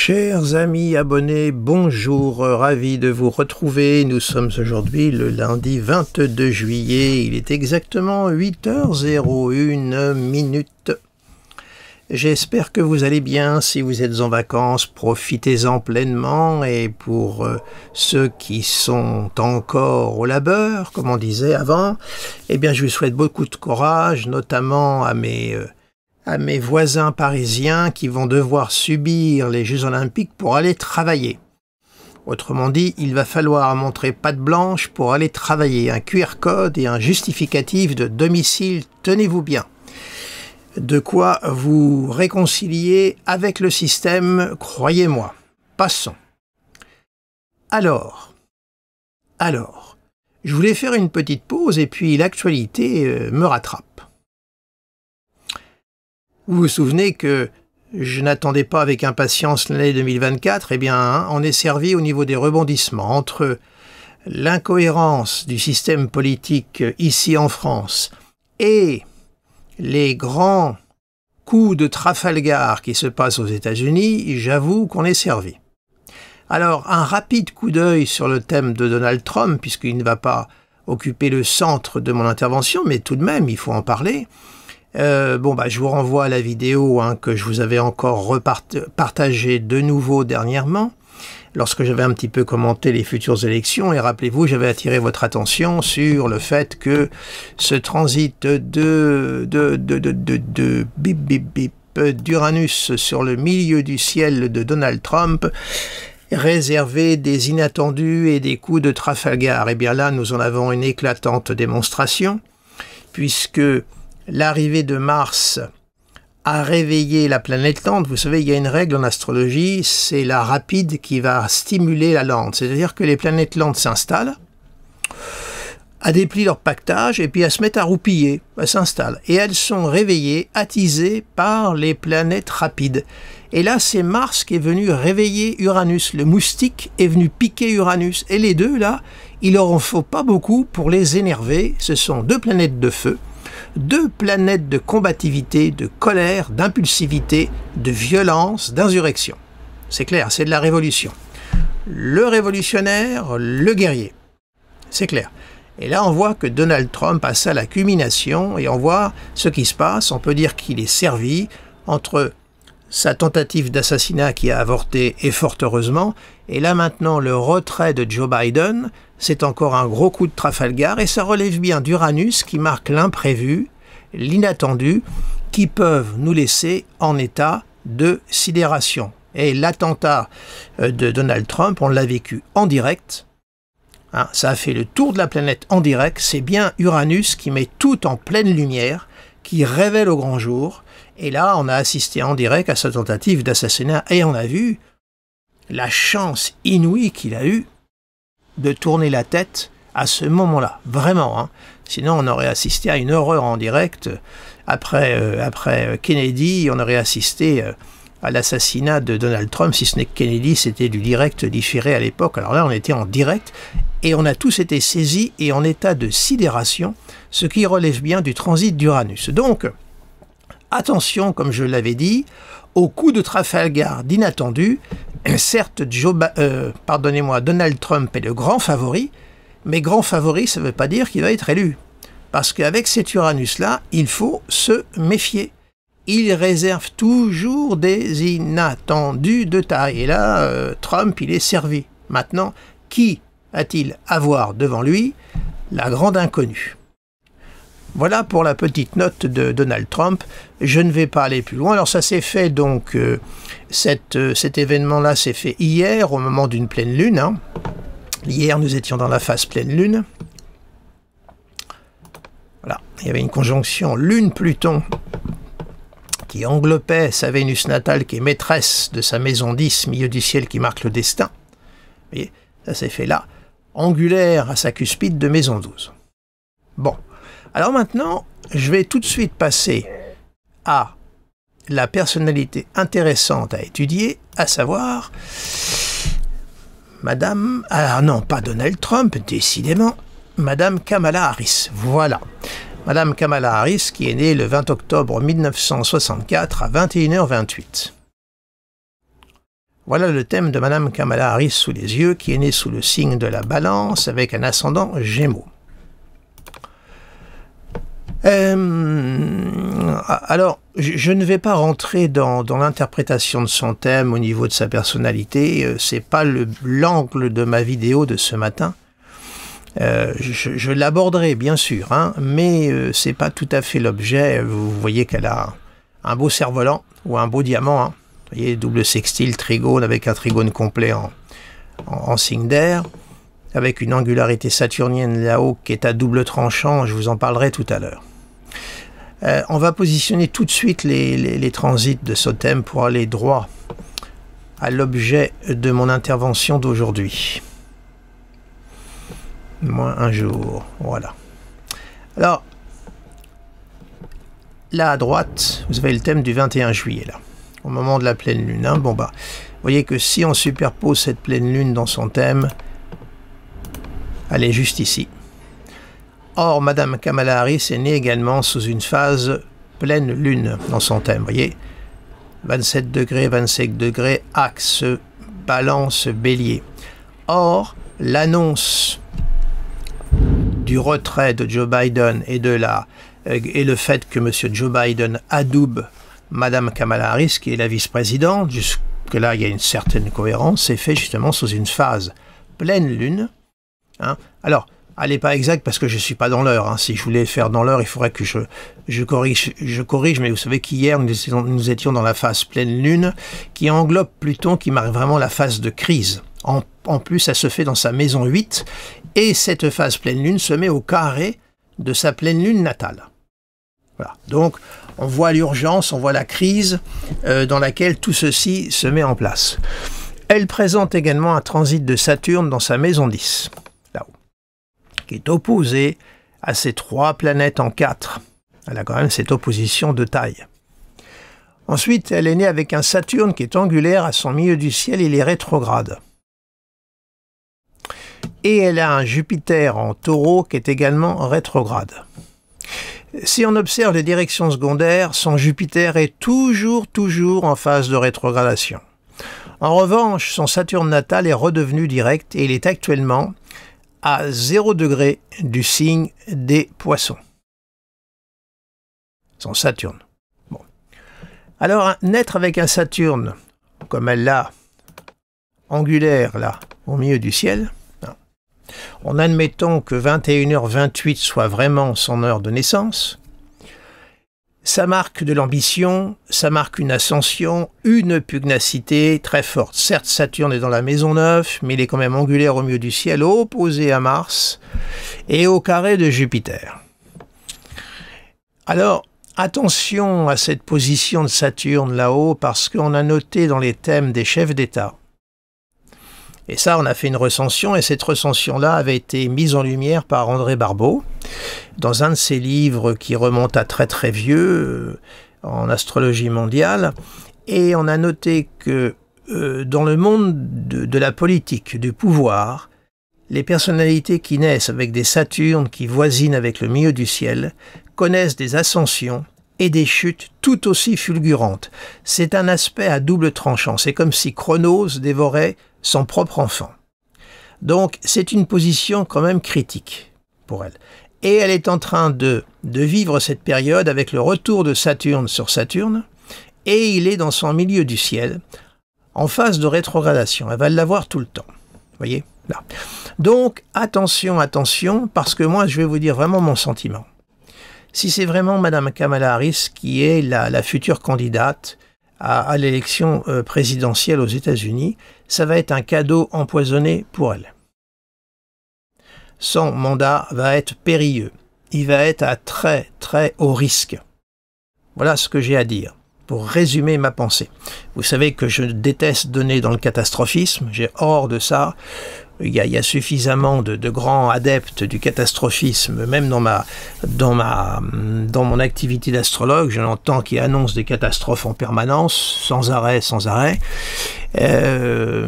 Chers amis abonnés, bonjour, ravi de vous retrouver. Nous sommes aujourd'hui le lundi 22 juillet, il est exactement 8h01. J'espère que vous allez bien. Si vous êtes en vacances, profitez-en pleinement. Et pour ceux qui sont encore au labeur, comme on disait avant, eh bien je vous souhaite beaucoup de courage, notamment à mes voisins parisiens qui vont devoir subir les Jeux Olympiques pour aller travailler. Autrement dit, il va falloir montrer patte blanche pour aller travailler, un QR code et un justificatif de domicile, tenez-vous bien. De quoi vous réconcilier avec le système, croyez-moi. Passons. Alors, je voulais faire une petite pause et puis l'actualité me rattrape. Vous vous souvenez que je n'attendais pas avec impatience l'année 2024, eh bien, on est servi au niveau des rebondissements entre l'incohérence du système politique ici en France et les grands coups de Trafalgar qui se passent aux États-Unis. J'avoue qu'on est servi. Alors, un rapide coup d'œil sur le thème de Donald Trump, puisqu'il ne va pas occuper le centre de mon intervention, mais tout de même, il faut en parler. Je vous renvoie à la vidéo que je vous avais encore partagée de nouveau dernièrement, lorsque j'avais un petit peu commenté les futures élections, et rappelez-vous, j'avais attiré votre attention sur le fait que ce transit d'Uranus sur le milieu du ciel de Donald Trump réservait des inattendus et des coups de Trafalgar. Eh bien là, nous en avons une éclatante démonstration, puisque l'arrivée de Mars a réveillé la planète lente. Vous savez, il y a une règle en astrologie, c'est la rapide qui va stimuler la lente. C'est-à-dire que les planètes lentes s'installent, déplient leur pactage et puis elles se mettent à roupiller, elles s'installent. Et elles sont réveillées, attisées par les planètes rapides. Et là, c'est Mars qui est venu réveiller Uranus. Le moustique est venu piquer Uranus. Et les deux, là, il leur en faut pas beaucoup pour les énerver. Ce sont deux planètes de feu. Deux planètes de combativité, de colère, d'impulsivité, de violence, d'insurrection. C'est clair, c'est de la révolution. Le révolutionnaire, le guerrier. C'est clair. Et là, on voit que Donald Trump a ça la culmination, et on voit ce qui se passe. On peut dire qu'il est servi entre sa tentative d'assassinat qui a avorté, et fort heureusement, et là maintenant le retrait de Joe Biden, c'est encore un gros coup de Trafalgar, et ça relève bien d'Uranus qui marque l'imprévu, l'inattendu, qui peuvent nous laisser en état de sidération. Et l'attentat de Donald Trump, on l'a vécu en direct, ça a fait le tour de la planète en direct, c'est bien Uranus qui met tout en pleine lumière, qui révèle au grand jour. Et là, on a assisté en direct à sa tentative d'assassinat et on a vu la chance inouïe qu'il a eue de tourner la tête à ce moment-là. Vraiment, Sinon, on aurait assisté à une horreur en direct. Après Kennedy, on aurait assisté à l'assassinat de Donald Trump, si ce n'est que Kennedy, c'était du direct différé à l'époque. Alors là, on était en direct et on a tous été saisis et en état de sidération, ce qui relève bien du transit d'Uranus. Donc, attention, comme je l'avais dit, au coup de Trafalgar d'inattendu. Certes, Donald Trump est le grand favori, mais grand favori, ça ne veut pas dire qu'il va être élu. Parce qu'avec cet Uranus-là, il faut se méfier. Il réserve toujours des inattendus de taille. Et là, Trump, il est servi. Maintenant, qui a-t-il à voir devant lui? La grande inconnue. Voilà pour la petite note de Donald Trump. Je ne vais pas aller plus loin. Alors ça s'est fait donc, cet événement-là s'est fait hier au moment d'une pleine lune. Hier nous étions dans la phase pleine lune. Voilà, il y avait une conjonction Lune-Pluton qui englobait sa Vénus natale qui est maîtresse de sa maison 10, milieu du ciel qui marque le destin. Vous voyez, ça s'est fait là, angulaire à sa cuspide de maison 12. Bon. Alors maintenant, je vais tout de suite passer à la personnalité intéressante à étudier, à savoir Madame... Ah non, pas Donald Trump, décidément, Madame Kamala Harris. Voilà. Madame Kamala Harris qui est née le 20 octobre 1964 à 21h28. Voilà le thème de Madame Kamala Harris sous les yeux, qui est née sous le signe de la Balance avec un ascendant Gémeaux. Alors, je ne vais pas rentrer dans l'interprétation de son thème au niveau de sa personnalité. C'est pas l'angle de ma vidéo de ce matin. Je l'aborderai bien sûr, hein, mais c'est pas tout à fait l'objet. Vous voyez qu'elle a un beau cerf-volant ou un beau diamant. Hein. Vous voyez, double sextile, trigone avec un trigone complet en signe d'air, avec une angularité saturnienne là-haut qui est à double tranchant. Je vous en parlerai tout à l'heure. On va positionner tout de suite les transits de ce thème pour aller droit à l'objet de mon intervention d'aujourd'hui. Moins un jour, voilà. Alors, là à droite, vous avez le thème du 21 juillet, là, au moment de la pleine lune. Hein. Bon, bah, vous voyez que si on superpose cette pleine lune dans son thème, elle est juste ici. Or, Madame Kamala Harris est née également sous une phase pleine lune dans son thème. Vous voyez, 27 degrés, 25 degrés, axe, balance, bélier. Or, l'annonce du retrait de Joe Biden et le fait que M. Joe Biden adoube Madame Kamala Harris, qui est la vice-présidente, jusque-là il y a une certaine cohérence, c'est fait justement sous une phase pleine lune. Hein. Alors, elle n'est pas exacte parce que je ne suis pas dans l'heure. Hein. Si je voulais faire dans l'heure, il faudrait que je corrige, mais vous savez qu'hier, nous étions dans la phase pleine lune, qui englobe Pluton, qui marque vraiment la phase de crise. En plus, ça se fait dans sa maison 8, et cette phase pleine lune se met au carré de sa pleine lune natale. Voilà. Donc, on voit l'urgence, on voit la crise dans laquelle tout ceci se met en place. Elle présente également un transit de Saturne dans sa maison 10. Qui est opposée à ces 3 planètes en 4. Elle a quand même cette opposition de taille. Ensuite, elle est née avec un Saturne qui est angulaire à son milieu du ciel, il est rétrograde. Et elle a un Jupiter en Taureau qui est également rétrograde. Si on observe les directions secondaires, son Jupiter est toujours en phase de rétrogradation. En revanche, son Saturne natal est redevenu direct et il est actuellement à 0 degré du signe des Poissons. Son Saturne. Bon. Alors, naître avec un Saturne, comme elle l'a, angulaire, là, au milieu du ciel, en admettant que 21h28 soit vraiment son heure de naissance, ça marque de l'ambition, ça marque une ascension, une pugnacité très forte. Certes, Saturne est dans la maison 9, mais il est quand même angulaire au milieu du ciel, opposé à Mars et au carré de Jupiter. Alors, attention à cette position de Saturne là-haut, parce qu'on a noté dans les thèmes des chefs d'État. Et ça, on a fait une recension, et cette recension-là avait été mise en lumière par André Barbeau, dans un de ses livres qui remonte à très vieux, en astrologie mondiale, et on a noté que dans le monde de la politique, du pouvoir, les personnalités qui naissent avec des Saturnes qui voisinent avec le milieu du ciel connaissent des ascensions et des chutes tout aussi fulgurantes. C'est un aspect à double tranchant, c'est comme si Chronos dévorait son propre enfant. Donc c'est une position quand même critique pour elle. Et elle est en train de vivre cette période avec le retour de Saturne sur Saturne, et il est dans son milieu du ciel, en phase de rétrogradation. Elle va l'avoir tout le temps. Vous voyez là. Donc attention, parce que moi je vais vous dire vraiment mon sentiment. Si c'est vraiment Madame Kamala Harris qui est la future candidate à l'élection présidentielle aux États-Unis, ça va être un cadeau empoisonné pour elle. Son mandat va être périlleux. Il va être à très haut risque. Voilà ce que j'ai à dire, pour résumer ma pensée. Vous savez que je déteste donner dans le catastrophisme, j'ai hors de ça. Il y a suffisamment de grands adeptes du catastrophisme, même dans mon activité d'astrologue, je l'entends qui annoncent des catastrophes en permanence, sans arrêt.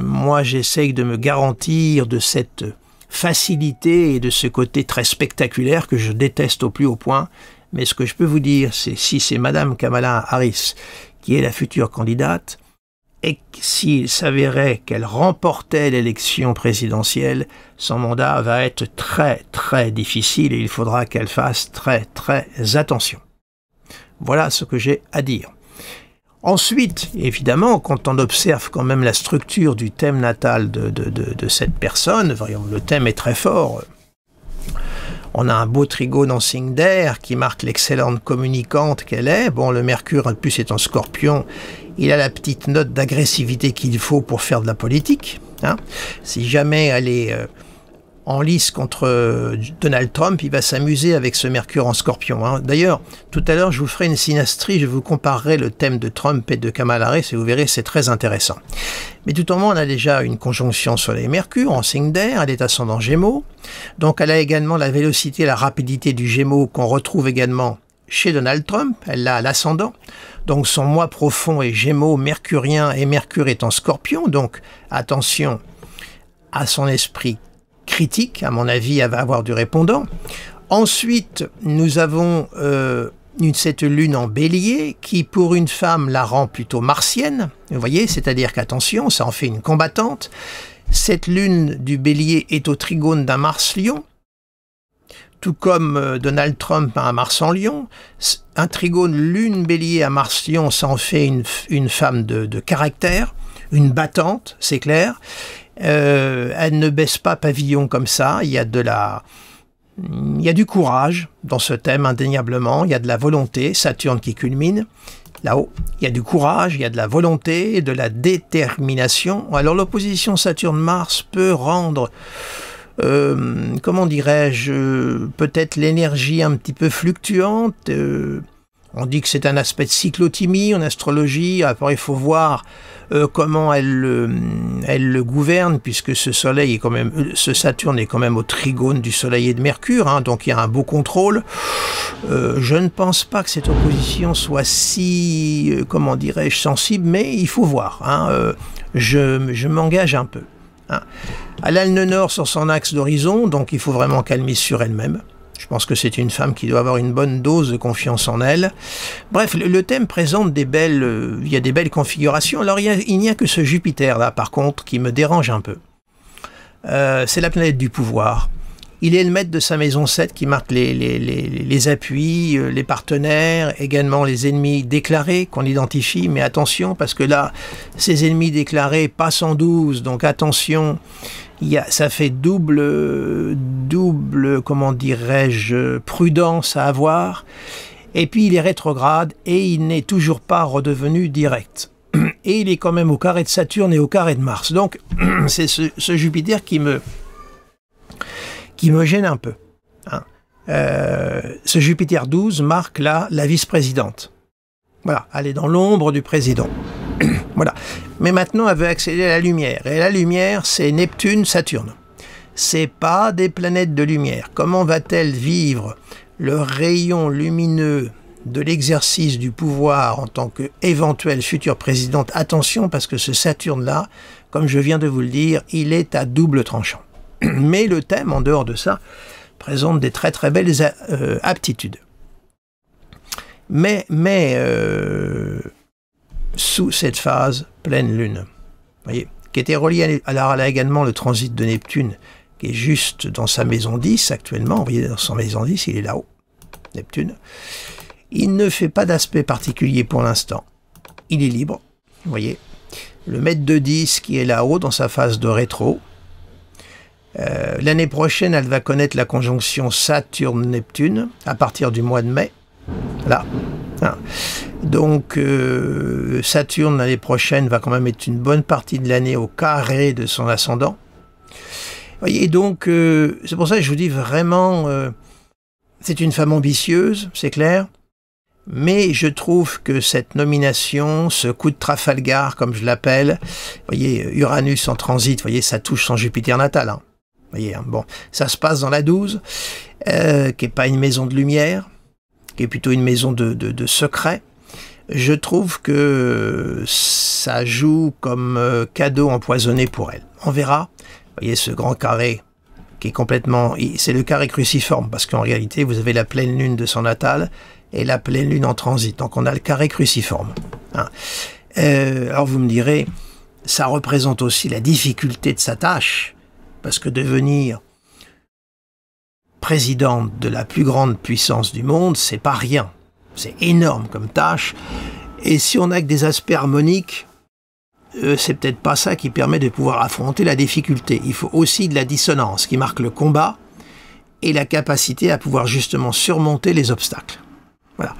Moi, j'essaye de me garantir de cette facilité et de ce côté très spectaculaire que je déteste au plus haut point. Mais ce que je peux vous dire, c'est si c'est Madame Kamala Harris qui est la future candidate, et s'il s'avérait qu'elle remportait l'élection présidentielle, son mandat va être très très difficile et il faudra qu'elle fasse très très attention. Voilà ce que j'ai à dire. Ensuite, évidemment, quand on observe quand même la structure du thème natal de cette personne, le thème est très fort. On a un beau trigone en signe d'air qui marque l'excellente communicante qu'elle est. Bon, le Mercure, en plus, est en Scorpion. Il a la petite note d'agressivité qu'il faut pour faire de la politique. Hein. Si jamais elle est en lice contre Donald Trump, il va s'amuser avec ce Mercure en Scorpion. Hein. D'ailleurs, tout à l'heure, je vous ferai une synastrie, je vous comparerai le thème de Trump et de Kamala Harris, et vous verrez, c'est très intéressant. Mais tout au moins, on a déjà une conjonction Soleil-Mercure en signe d'air, elle est ascendant Gémeaux. Donc, elle a également la vélocité et la rapidité du Gémeaux qu'on retrouve également chez Donald Trump. Elle l'a à l'ascendant. Donc, son moi profond est Gémeaux, mercurien, et Mercure est en Scorpion. Donc, attention à son esprit critique, à mon avis, elle va avoir du répondant. Ensuite, nous avons cette lune en bélier qui, pour une femme, la rend plutôt martienne. Vous voyez, c'est-à-dire qu'attention, ça en fait une combattante. Cette lune du bélier est au trigone d'un Mars-Lion, tout comme Donald Trump a un Mars en Lion. Un trigone lune bélier à Mars-Lion, ça en fait une femme de caractère, une battante, c'est clair. Elle ne baisse pas pavillon comme ça, il y a du courage dans ce thème indéniablement, il y a de la volonté, Saturne qui culmine, là-haut, il y a du courage, il y a de la volonté, de la détermination. Alors l'opposition Saturne-Mars peut rendre, comment dirais-je, peut-être l'énergie un petit peu fluctuante. On dit que c'est un aspect de cyclothymie en astrologie. Après, il faut voir comment elle le gouverne, puisque ce Soleil est quand même, ce Saturne est quand même au trigone du Soleil et de Mercure, hein, donc il y a un beau contrôle. Je ne pense pas que cette opposition soit si, comment dirais-je, sensible, mais il faut voir. Hein, je m'engage un peu. Hein. Elle a le nœud nord sur son axe d'horizon, donc il faut vraiment qu'elle mise sur elle-même. Je pense que c'est une femme qui doit avoir une bonne dose de confiance en elle. Bref, le thème présente il y a des belles configurations. Alors, il n'y a que ce Jupiter-là, par contre, qui me dérange un peu. C'est la planète du pouvoir. Il est le maître de sa maison 7 qui marque les appuis, les partenaires, également les ennemis déclarés qu'on identifie. Mais attention, parce que là, ces ennemis déclarés passent en 12, donc attention. Ça fait double, comment dirais-je, prudence à avoir. Et puis il est rétrograde et il n'est toujours pas redevenu direct. Et il est quand même au carré de Saturne et au carré de Mars. Donc c'est ce Jupiter qui me gêne un peu. Hein. Ce Jupiter 12 marque la vice-présidente. Voilà, elle est dans l'ombre du président. Voilà. Mais maintenant, elle veut accéder à la lumière. Et la lumière, c'est Neptune, Saturne. C'est pas des planètes de lumière. Comment va-t-elle vivre le rayon lumineux de l'exercice du pouvoir en tant qu'éventuelle future présidente? Attention, parce que ce Saturne-là, comme je viens de vous le dire, il est à double tranchant. Mais le thème, en dehors de ça, présente des très très belles aptitudes. Mais sous cette phase pleine lune, voyez, qui était reliée alors elle a également le transit de Neptune qui est juste dans sa maison 10 actuellement. Vous voyez, dans son maison 10, il est là-haut, Neptune. Il ne fait pas d'aspect particulier pour l'instant. Il est libre, vous voyez. Le maître de 10 qui est là-haut dans sa phase de rétro. L'année prochaine, elle va connaître la conjonction Saturne-Neptune à partir du mois de mai. Là. Donc Saturne l'année prochaine va quand même être une bonne partie de l'année au carré de son ascendant. Vous voyez, donc c'est pour ça que je vous dis vraiment, c'est une femme ambitieuse, c'est clair, mais je trouve que cette nomination, ce coup de Trafalgar, comme je l'appelle, vous voyez, Uranus en transit, vous voyez, ça touche son Jupiter natal. Hein. Vous voyez, hein, bon, ça se passe dans la 12, qui n'est pas une maison de lumière, qui est plutôt une maison de secret. Je trouve que ça joue comme cadeau empoisonné pour elle. On verra. Vous voyez ce grand carré qui est complètement... C'est le carré cruciforme, parce qu'en réalité, vous avez la pleine lune de son natal et la pleine lune en transit. Donc on a le carré cruciforme. Hein. Alors vous me direz, ça représente aussi la difficulté de sa tâche, parce que devenir présidente de la plus grande puissance du monde, c'est pas rien. C'est énorme comme tâche. Et si on n'a que des aspects harmoniques, c'est peut-être pas ça qui permet de pouvoir affronter la difficulté. Il faut aussi de la dissonance qui marque le combat et la capacité à pouvoir justement surmonter les obstacles. Voilà.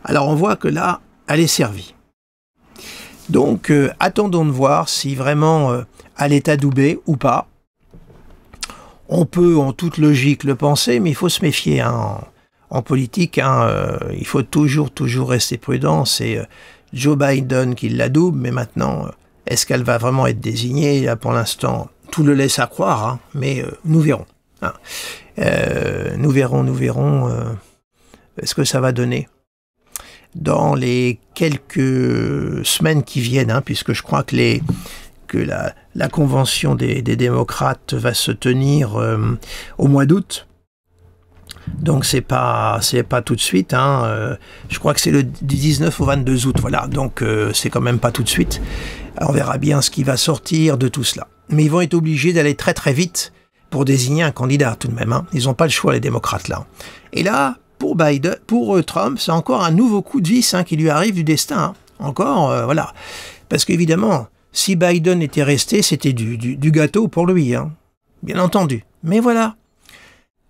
Alors on voit que là, elle est servie. Donc attendons de voir si vraiment elle est adoubée ou pas. On peut en toute logique le penser, mais il faut se méfier. En politique, il faut toujours rester prudent. C'est Joe Biden qui l'adoube, mais maintenant, est-ce qu'elle va vraiment être désignée? Là, pour l'instant, tout le laisse à croire, mais nous verrons. Nous verrons ce que ça va donner dans les quelques semaines qui viennent, puisque je crois que la convention des démocrates va se tenir au mois d'août. Donc c'est pas tout de suite. Je crois que c'est du 19 au 22 août. Voilà. Donc c'est quand même pas tout de suite. Alors, on verra bien ce qui va sortir de tout cela. Mais ils vont être obligés d'aller très très vite pour désigner un candidat tout de même. Ils n'ont pas le choix, les démocrates là. Et là, pour Trump, c'est encore un nouveau coup de vis qui lui arrive du destin. Encore, voilà. Parce qu'évidemment, si Biden était resté, c'était du gâteau pour lui, bien entendu. Mais voilà,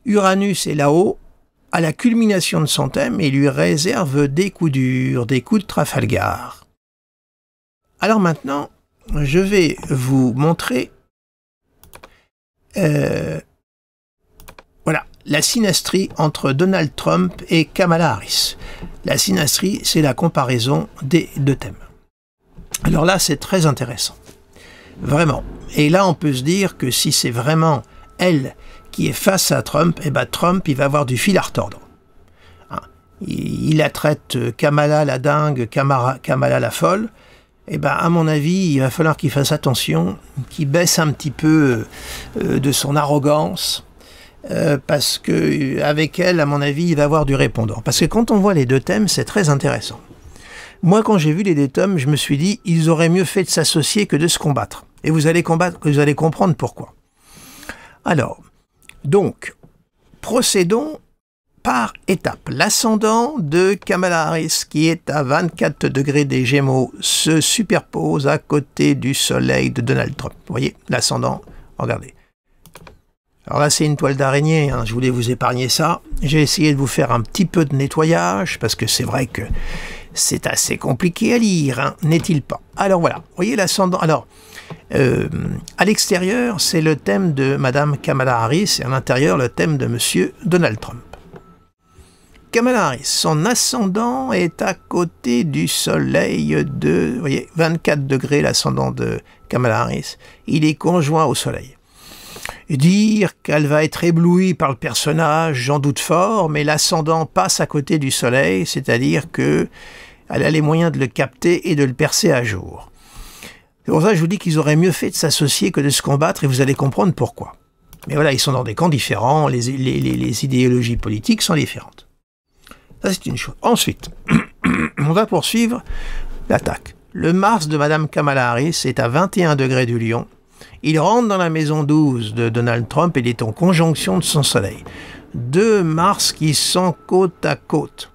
Uranus est là-haut, à la culmination de son thème, et lui réserve des coups durs, des coups de Trafalgar. Alors maintenant, je vais vous montrer voilà, la synastrie entre Donald Trump et Kamala Harris. La synastrie, c'est la comparaison des deux thèmes. Alors là, c'est très intéressant. Vraiment. Et là, on peut se dire que si c'est vraiment elle qui est face à Trump, Trump, il va avoir du fil à retordre. Il la traite Kamala la dingue, Kamala la folle. À mon avis, il va falloir qu'il fasse attention, qu'il baisse un petit peu de son arrogance, parce que avec elle, à mon avis, il va avoir du répondant. Parce que quand on voit les deux thèmes, c'est très intéressant. Moi, quand j'ai vu les deux tomes, je me suis dit, ils auraient mieux fait de s'associer que de se combattre. Et vous allez comprendre pourquoi. Alors, donc, procédons par étapes. L'ascendant de Kamala Harris, qui est à 24 degrés des Gémeaux, se superpose à côté du soleil de Donald Trump. Vous voyez, l'ascendant, regardez. Alors là, c'est une toile d'araignée, je voulais vous épargner ça. J'ai essayé de vous faire un petit peu de nettoyage, parce que c'est vrai que c'est assez compliqué à lire, n'est-il pas? Alors voilà, vous voyez l'ascendant. Alors, à l'extérieur, c'est le thème de Madame Kamala Harris, et à l'intérieur, le thème de Monsieur Donald Trump. Kamala Harris, son ascendant est à côté du soleil de, vous voyez, 24 degrés, l'ascendant de Kamala Harris. Il est conjoint au soleil. Dire qu'elle va être éblouie par le personnage, j'en doute fort, mais l'ascendant passe à côté du soleil, c'est-à-dire qu'elle a les moyens de le capter et de le percer à jour. C'est pour ça que je vous dis qu'ils auraient mieux fait de s'associer que de se combattre, et vous allez comprendre pourquoi. Mais voilà, ils sont dans des camps différents, les idéologies politiques sont différentes. Ça, c'est une chose. Ensuite, on va poursuivre l'attaque. Le Mars de Madame Kamala Harris est à 21 degrés du Lion. Il rentre dans la maison 12 de Donald Trump et il est en conjonction de son soleil. Deux Mars qui sont côte à côte.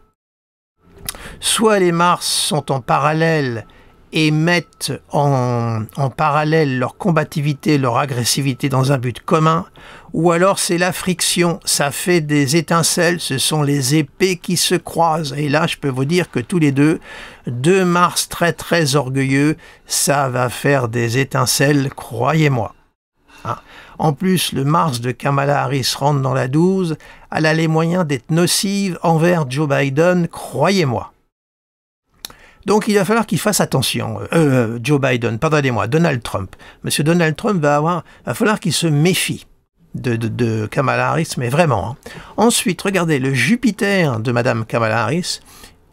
Soit les Mars sont en parallèle et mettent en parallèle leur combativité, leur agressivité dans un but commun, ou alors c'est la friction, ça fait des étincelles, ce sont les épées qui se croisent. Et là, je peux vous dire que tous les deux Mars très très orgueilleux, ça va faire des étincelles, croyez-moi. En plus, le Mars de Kamala Harris rentre dans la 12, elle a les moyens d'être nocive envers Joe Biden, croyez-moi. Donc il va falloir qu'il fasse attention. Joe Biden, pardonnez-moi, Donald Trump. Monsieur Donald Trump va falloir qu'il se méfie de Kamala Harris, mais vraiment. Ensuite, regardez, le Jupiter de Madame Kamala Harris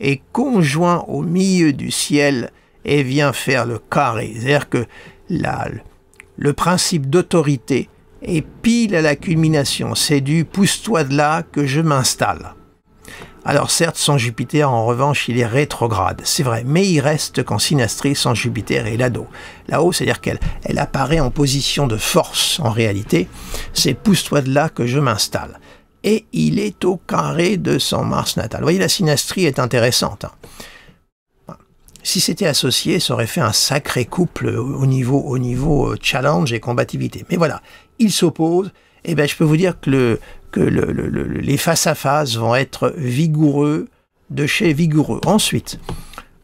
est conjoint au milieu du ciel et vient faire le carré. C'est-à-dire que le principe d'autorité est pile à la culmination. C'est du pousse-toi de là que je m'installe. Alors certes, son Jupiter, en revanche, il est rétrograde, c'est vrai, mais il reste qu'en synastrie, son Jupiter est là-haut. Là-haut, c'est-à-dire qu'elle apparaît en position de force, en réalité. C'est pousse-toi de là que je m'installe. Et il est au carré de son Mars natal. Vous voyez, la synastrie est intéressante. Si c'était associé, ça aurait fait un sacré couple au niveau challenge et combativité. Mais voilà, ils s'opposent. Et bien, je peux vous dire que les face-à-face vont être vigoureux de chez vigoureux. Ensuite,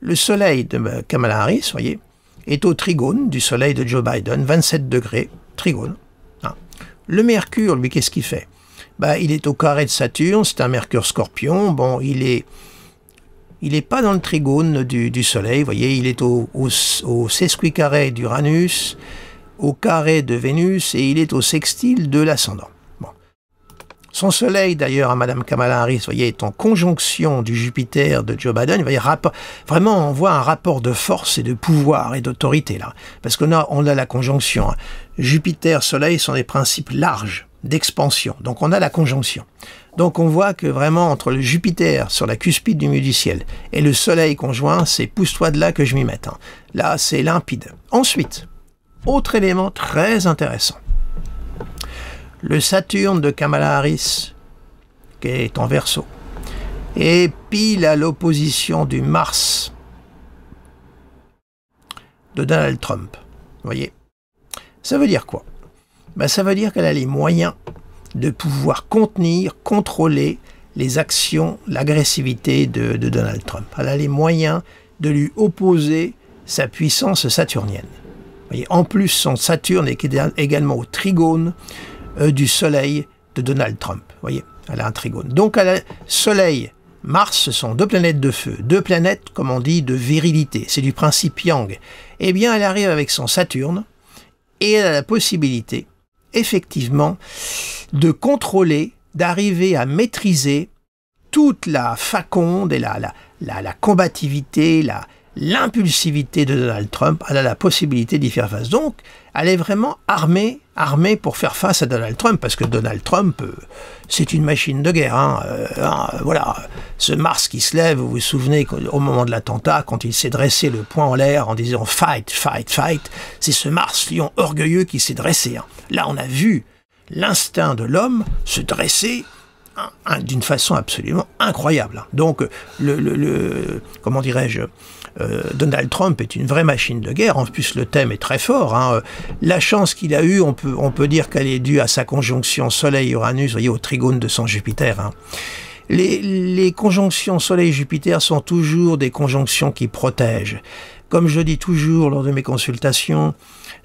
le soleil de Kamala Harris, voyez, est au trigone du soleil de Joe Biden, 27 degrés, trigone. Le Mercure, lui, qu'est-ce qu'il fait? Il est au carré de Saturne, c'est un Mercure Scorpion. Bon, il est pas dans le trigone du soleil, vous voyez, il est au sesquicarré d'Uranus, au carré de Vénus, et il est au sextile de l'ascendant. Bon. Son soleil, d'ailleurs, à Madame Kamala Harris, vous voyez, est en conjonction du Jupiter de Joe Biden. Vous voyez, vraiment, on voit un rapport de force et de pouvoir et d'autorité, là. Parce qu'on a la conjonction. Jupiter, Soleil sont des principes larges d'expansion. Donc, on a la conjonction. Donc, on voit que vraiment, entre le Jupiter sur la cuspide du milieu du ciel et le Soleil conjoint, c'est pousse-toi de là que je m'y mette. Là, c'est limpide. Ensuite, autre élément très intéressant. Le Saturne de Kamala Harris, qui est en Verseau, est pile à l'opposition du Mars de Donald Trump. Vous voyez? Ça veut dire quoi? Ça veut dire qu'elle a les moyens de pouvoir contenir, contrôler les actions, l'agressivité de Donald Trump. Elle a les moyens de lui opposer sa puissance saturnienne. Vous voyez, en plus, son Saturne est également au trigone du Soleil de Donald Trump. Vous voyez, elle a un trigone. Donc, elle a Soleil, Mars, ce sont deux planètes de feu, deux planètes, comme on dit, de virilité. C'est du principe yang. Eh bien, elle arrive avec son Saturne et elle a la possibilité, effectivement, de contrôler, d'arriver à maîtriser toute la faconde et la combativité, l'impulsivité de Donald Trump. Elle a la possibilité d'y faire face. Donc, elle est vraiment armée pour faire face à Donald Trump, parce que Donald Trump, c'est une machine de guerre. Voilà, ce Mars qui se lève, vous vous souvenez au moment de l'attentat, quand il s'est dressé le poing en l'air en disant « fight, fight, fight », c'est ce Mars lion orgueilleux qui s'est dressé. Là, on a vu l'instinct de l'homme se dresser d'une façon absolument incroyable. Donc, comment dirais-je, Donald Trump est une vraie machine de guerre. En plus, le thème est très fort. La chance qu'il a eue, on peut dire qu'elle est due à sa conjonction Soleil-Uranus, vous voyez, au trigone de son Jupiter. Les conjonctions Soleil-Jupiter sont toujours des conjonctions qui protègent. Comme je dis toujours lors de mes consultations,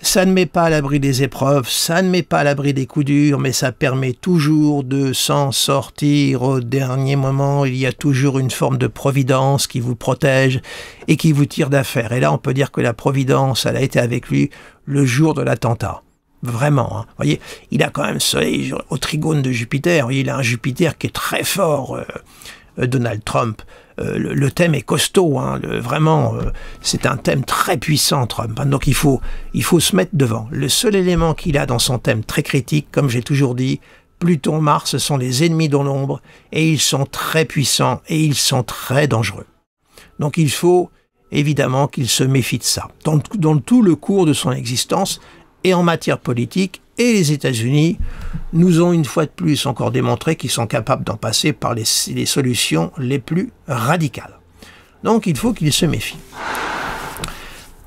ça ne met pas à l'abri des épreuves, ça ne met pas à l'abri des coups durs, mais ça permet toujours de s'en sortir au dernier moment. Il y a toujours une forme de providence qui vous protège et qui vous tire d'affaire. Et là, on peut dire que la providence, elle a été avec lui le jour de l'attentat. Vraiment, Vous voyez, il a quand même Soleil au trigone de Jupiter. Vous voyez, il a un Jupiter qui est très fort, Donald Trump. Le thème est costaud, vraiment, c'est un thème très puissant, Trump. Donc il faut se mettre devant. Le seul élément qu'il a dans son thème très critique, comme j'ai toujours dit, Pluton, Mars sont les ennemis dans l'ombre, et ils sont très puissants, et ils sont très dangereux. Donc il faut évidemment qu'il se méfie de ça. Dans tout le cours de son existence, et en matière politique, et les États-Unis nous ont une fois de plus encore démontré qu'ils sont capables d'en passer par les solutions les plus radicales. Donc il faut qu'ils se méfient.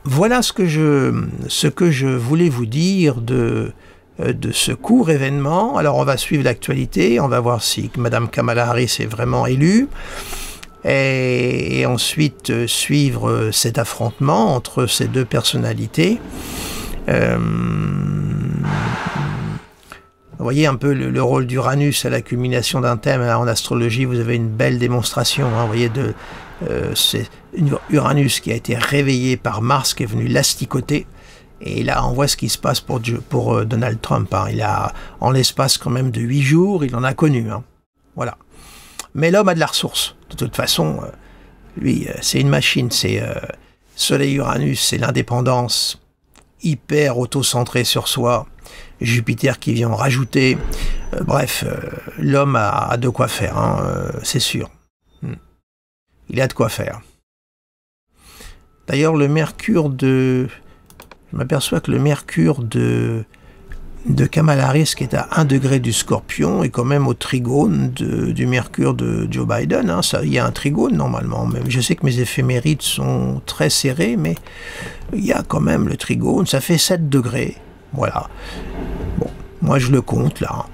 Voilà ce que je voulais vous dire de ce court événement. Alors on va suivre l'actualité, on va voir si Madame Kamala Harris est vraiment élue, et ensuite suivre cet affrontement entre ces deux personnalités. Vous voyez un peu le rôle d'Uranus à l'accumulation d'un thème. En astrologie, vous avez une belle démonstration. Vous voyez, c'est Uranus qui a été réveillé par Mars, qui est venu l'asticoter. Et là, on voit ce qui se passe pour Donald Trump. Il a, en l'espace quand même de 8 jours, il en a connu. Voilà. Mais l'homme a de la ressource. De toute façon, lui, c'est une machine. C'est Soleil-Uranus, c'est l'indépendance, hyper auto-centré sur soi. Jupiter qui vient en rajouter. Bref, l'homme a de quoi faire, c'est sûr. il a de quoi faire. D'ailleurs, le mercure de... Je m'aperçois que le mercure de Kamala Harris, qui est à 1 degré du Scorpion, est quand même au trigone du mercure de Joe Biden. Hein. Ça, il y a un trigone normalement. Même, je sais que mes éphémérides sont très serrés, mais il y a quand même le trigone. Ça fait 7 degrés. Voilà. Bon, moi je le compte là.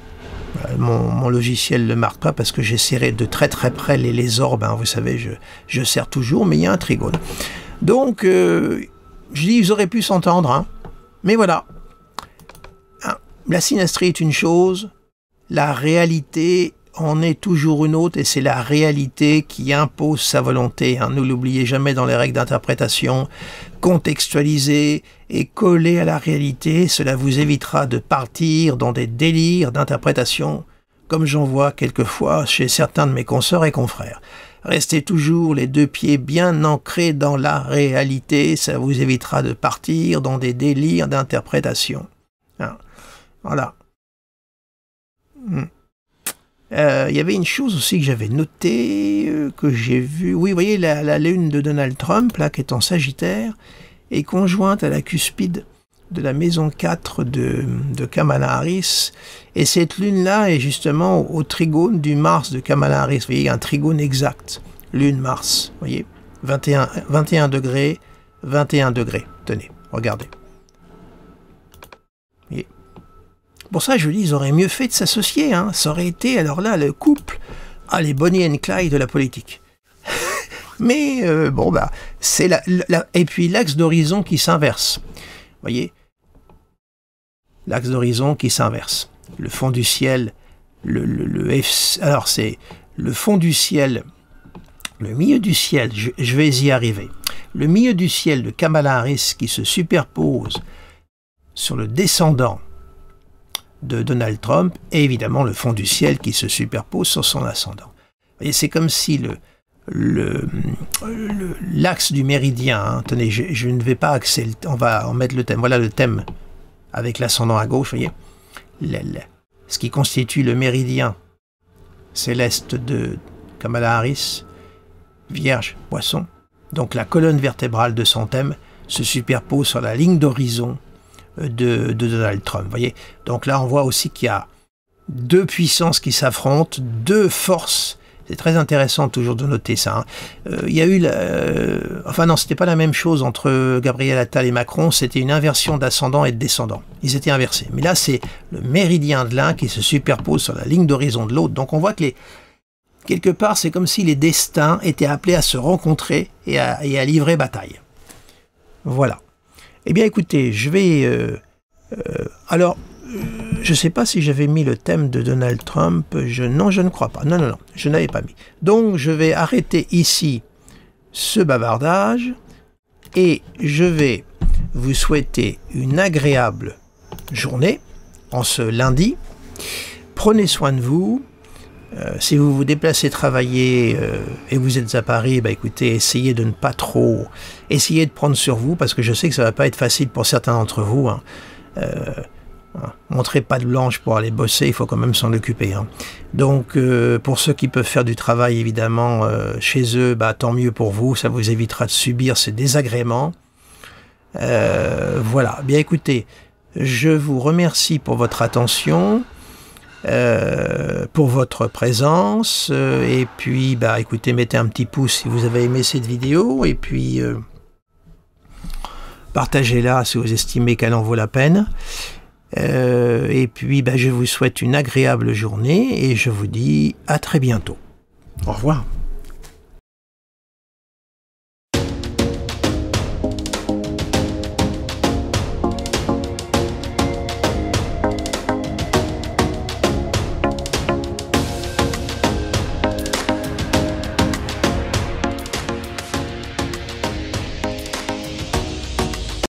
Mon logiciel ne le marque pas parce que j'ai serré de très très près les orbes. Hein. Vous savez, je serre toujours, mais il y a un trigone. Donc, je dis, ils auraient pu s'entendre. Hein. Mais voilà. La synastrie est une chose, la réalité en est toujours une autre, et c'est la réalité qui impose sa volonté. Hein. Ne l'oubliez jamais dans les règles d'interprétation. Contextualiser et coller à la réalité, cela vous évitera de partir dans des délires d'interprétation, comme j'en vois quelquefois chez certains de mes consoeurs et confrères. Restez toujours les 2 pieds bien ancrés dans la réalité, ça vous évitera de partir dans des délires d'interprétation. Hein. Voilà. Il y avait une chose aussi que j'avais notée, que j'ai vue. Oui, vous voyez, la lune de Donald Trump, là, qui est en Sagittaire, est conjointe à la cuspide de la maison 4 de Kamala Harris. Et cette lune-là est justement au trigone du Mars de Kamala Harris. Vous voyez, il y a un trigone exact. Lune-Mars, vous voyez, 21 degrés, 21 degrés. Tenez, regardez. Vous voyez. Pour ça, je dis, ils auraient mieux fait de s'associer. Hein. Ça aurait été, alors là, le couple, les Bonnie and Clyde de la politique. Mais, bon, bah, c'est et puis l'axe d'horizon qui s'inverse. Vous voyez, l'axe d'horizon qui s'inverse. Le fond du ciel, alors, c'est le fond du ciel, le milieu du ciel, je vais y arriver. Le milieu du ciel de Kamala Harris qui se superpose sur le descendant de Donald Trump, et évidemment le fond du ciel qui se superpose sur son ascendant. Et c'est comme si l'axe du méridien, hein, tenez, je ne vais pas axer, on va en mettre le thème, voilà le thème avec l'ascendant à gauche, vous voyez, ce qui constitue le méridien céleste de Kamala Harris, Vierge, Poisson, donc la colonne vertébrale de son thème se superpose sur la ligne d'horizon de Donald Trump, voyez. Donc là, on voit aussi qu'il y a 2 puissances qui s'affrontent, 2 forces. C'est très intéressant toujours de noter ça. Hein. Il y a eu, enfin non, c'était pas la même chose entre Gabriel Attal et Macron. C'était une inversion d'ascendant et de descendant. Ils étaient inversés. Mais là, c'est le méridien de l'un qui se superpose sur la ligne d'horizon de l'autre. Donc on voit que quelque part, c'est comme si les destins étaient appelés à se rencontrer et à livrer bataille. Voilà. Eh bien, écoutez, je vais... alors, je ne sais pas si j'avais mis le thème de Donald Trump. Non, je ne crois pas. Non, je n'avais pas mis. Donc, je vais arrêter ici ce bavardage et je vais vous souhaiter une agréable journée en ce lundi. Prenez soin de vous. Si vous vous déplacez travailler et vous êtes à Paris, bah écoutez, essayez de ne pas trop... Essayez de prendre sur vous, parce que je sais que ça ne va pas être facile pour certains d'entre vous. Hein. Montrez pas de blanche pour aller bosser, il faut quand même s'en occuper. Hein. Donc, pour ceux qui peuvent faire du travail, évidemment, chez eux, bah, tant mieux pour vous, ça vous évitera de subir ces désagréments. Voilà, bien écoutez, je vous remercie pour votre attention. Pour votre présence et puis bah écoutez, mettez un petit pouce si vous avez aimé cette vidéo et puis partagez-la si vous estimez qu'elle en vaut la peine et puis bah, je vous souhaite une agréable journée et je vous dis à très bientôt. Au revoir.